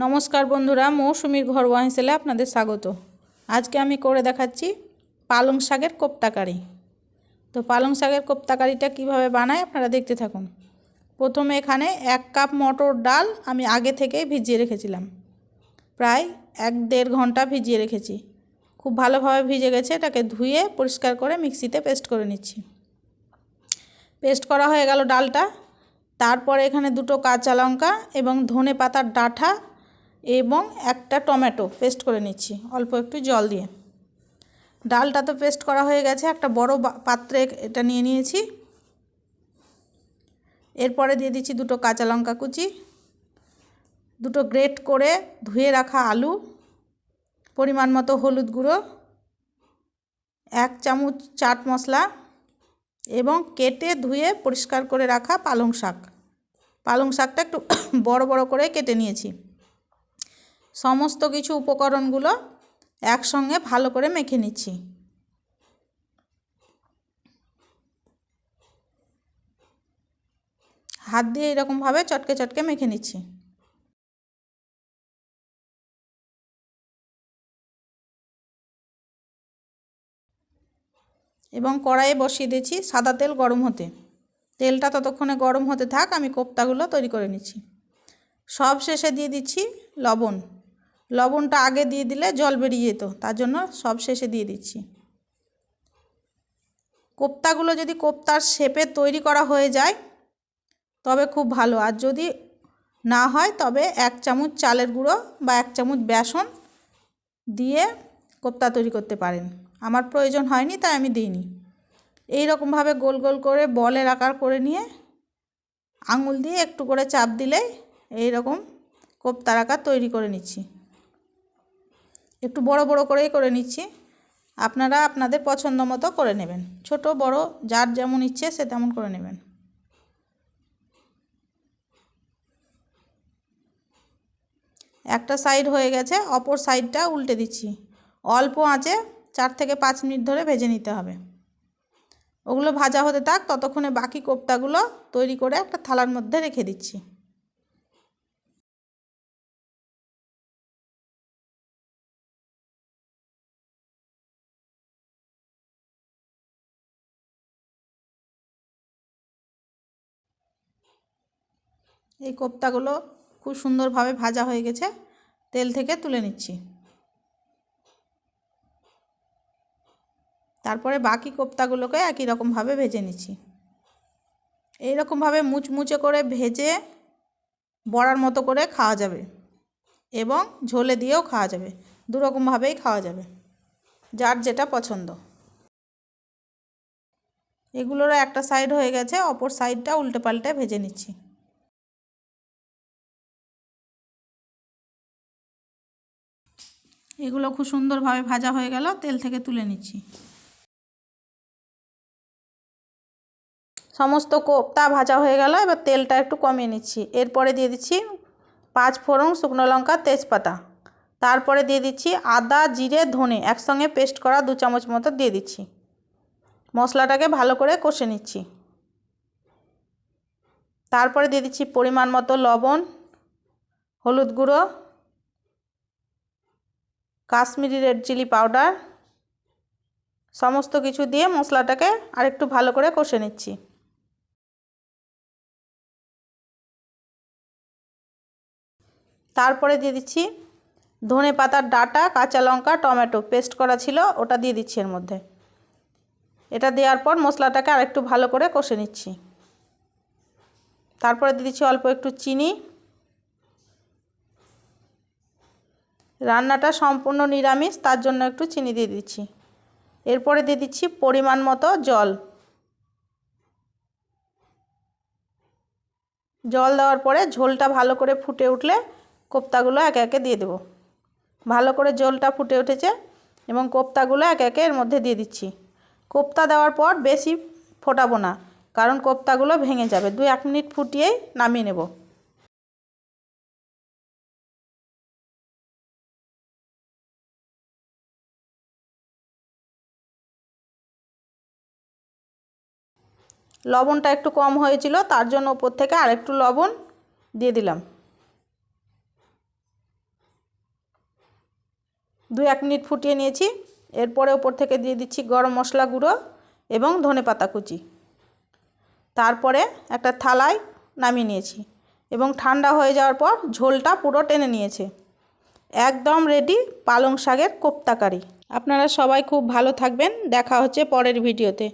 নমস্কার বন্ধুরা, মৌসুমীর ঘরোয়া হেসেলে আপনাদের স্বাগত। আজকে আমি করে দেখাচ্ছি পালং শাকের কোপ্তাকারি। তো পালং শাকের কোপ্তাকারিটা কিভাবে বানায় আপনারা দেখতে থাকুন। প্রথমে এখানে 1 কাপ মটর ডাল আমি আগে থেকেই ভিজিয়ে রেখেছিলাম, প্রায় 1-1.5 ঘন্টা ভিজিয়ে রেখেছি। খুব ভালোভাবে ভিজে গেছে। এটাকে ধুয়ে পরিষ্কার করে মিক্সিতে পেস্ট করে নিচ্ছি। পেস্ট করা হয়ে গেল ডালটা। তারপরে এখানে 2টো কাঁচা লঙ্কা এবং ধনে পাতার ডাঁটা এবং একটা টমেটো পেস্ট করে নিচ্ছি অল্প একটু জল দিয়ে। ডালটা তো পেস্ট করা হয়ে গেছে। একটা বড় পাত্রে এটা নিয়ে নিয়েছি। এরপরে দিয়ে দিচ্ছি 2টো কাঁচা লঙ্কা কুচি, 2টো গ্রেট করে ধুয়ে রাখা আলু, পরিমাণ মতো হলুদ গুঁড়ো, 1 চামচ চাট মশলা এবং কেটে ধুয়ে পরিষ্কার করে রাখা পালং শাক। পালং শাকটা একটু বড় বড় করে কেটে নিয়েছি। সমস্ত কিছু উপকরণগুলো একসঙ্গে ভালো করে মেখে নিচ্ছি। হাত দিয়ে এরকমভাবে চটকে চটকে মেখে নিচ্ছি। এবং কড়াইয়ে বসিয়ে দিয়েছি সাদা তেল গরম হতে। তেলটা ততক্ষণে গরম হতে থাক, আমি কোপ্তাগুলো তৈরি করে নিচ্ছি। সব শেষে দিয়ে দিচ্ছি লবণ। লবণটা আগে দিয়ে দিলে জল বেরিয়ে যেত, তার জন্য সব শেষে দিয়ে দিচ্ছি। কোপ্তাগুলো যদি কোপ্তার শেপে তৈরি করা হয়ে যায় তবে খুব ভালো, আর যদি না হয় তবে 1 চামচ চালের গুঁড়ো বা 1 চামচ বেসন দিয়ে কোপ্তা তৈরি করতে পারেন। আমার প্রয়োজন হয়নি তাই আমি দিইনি। এই রকমভাবে গোল গোল করে বলের আকার করে নিয়ে আঙুল দিয়ে একটু করে চাপ দিলেই এই রকম কোপ্তার আকার তৈরি করে নিচ্ছি। একটু বড় বড় করেই করে নিচ্ছি, আপনারা আপনাদের পছন্দ মতো করে নেবেন। ছোট বড় যার যেমন ইচ্ছে সে তেমন করে নেবেন। একটা সাইড হয়ে গেছে, অপর সাইডটা উল্টে দিচ্ছি। অল্প আঁচে 4 থেকে 5 মিনিট ধরে ভেজে নিতে হবে। ওগুলো ভাজা হতে থাক, ততক্ষণে বাকি কোপ্তাগুলো তৈরি করে একটা থালার মধ্যে রেখে দিচ্ছি। এই কোপ্তাগুলো খুব সুন্দরভাবে ভাজা হয়ে গেছে, তেল থেকে তুলে নিচ্ছি। তারপরে বাকি কোপ্তাগুলোকে একই রকমভাবে ভেজে নিচ্ছি। এই রকমভাবে মুচমুচে করে ভেজে বড়ার মতো করে খাওয়া যাবে এবং ঝোলে দিয়েও খাওয়া যাবে। দুরকমভাবেই খাওয়া যাবে, যার যেটা পছন্দ। এগুলোরও একটা সাইড হয়ে গেছে, অপর সাইডটা উল্টে পাল্টে ভেজে নিচ্ছি। এগুলো খুব সুন্দরভাবে ভাজা হয়ে গেল, তেল থেকে তুলে নিচ্ছি। সমস্ত কোপ্তা ভাজা হয়ে গেল, এবার তেলটা একটু কমিয়ে নিচ্ছি। এরপরে দিয়ে দিচ্ছি 5 ফোড়ন, শুকনো লঙ্কা, তেজপাতা। তারপরে দিয়ে দিচ্ছি আদা, জিরে, ধনে একসঙ্গে পেস্ট করা 2 চামচ মতো দিয়ে দিচ্ছি। মশলাটাকে ভালো করে কষে নিচ্ছি। তারপরে দিয়ে দিচ্ছি পরিমাণ মতো লবণ, হলুদ গুঁড়ো, কাশ্মীরি রেড চিলি পাউডার। সমস্ত কিছু দিয়ে মশলাটাকে আরেকটু ভালো করে কষে নিচ্ছি। তারপরে দিয়ে দিচ্ছি ধনে পাতার ডাঁটা, কাঁচা লঙ্কা, টমেটো পেস্ট করা ছিল ওটা দিয়ে দিচ্ছি এর মধ্যে। এটা দেওয়ার পর মশলাটাকে আরেকটু ভালো করে কষে নিচ্ছি। তারপরে দিয়ে দিচ্ছি অল্প একটু চিনি। রান্নাটা সম্পূর্ণ নিরামিষ, তার জন্য একটু চিনি দিয়ে দিচ্ছি। এরপরে দিয়ে দিচ্ছি পরিমাণ মতো জল। জল দেওয়ার পরে ঝোলটা ভালো করে ফুটে উঠলে কোপ্তাগুলো একে একে দিয়ে দেব। ভালো করে ঝোলটা ফুটে উঠেছে এবং কোপ্তাগুলো একে একে এর মধ্যে দিয়ে দিচ্ছি। কোপ্তা দেওয়ার পর বেশি ফোটাবো না, কারণ কোপ্তাগুলো ভেঙে যাবে। 2-1 মিনিট ফুটিয়েই নামিয়ে নেব। লবণটা একটু কম হয়েছিল, তার জন্য ওপর থেকে আরেকটু লবণ দিয়ে দিলাম। 2-1 মিনিট ফুটিয়ে নিয়েছি। এরপরে ওপর থেকে দিয়ে দিচ্ছি গরম মশলা গুঁড়ো এবং ধনেপাতা কুচি। তারপরে একটা থালায় নামিয়ে নিয়েছি এবং ঠান্ডা হয়ে যাওয়ার পর ঝোলটা পুরো টেনে নিয়েছে। একদম রেডি পালং শাকের কোপ্তা কারি। আপনারা সবাই খুব ভালো থাকবেন। দেখা হচ্ছে পরের ভিডিওতে।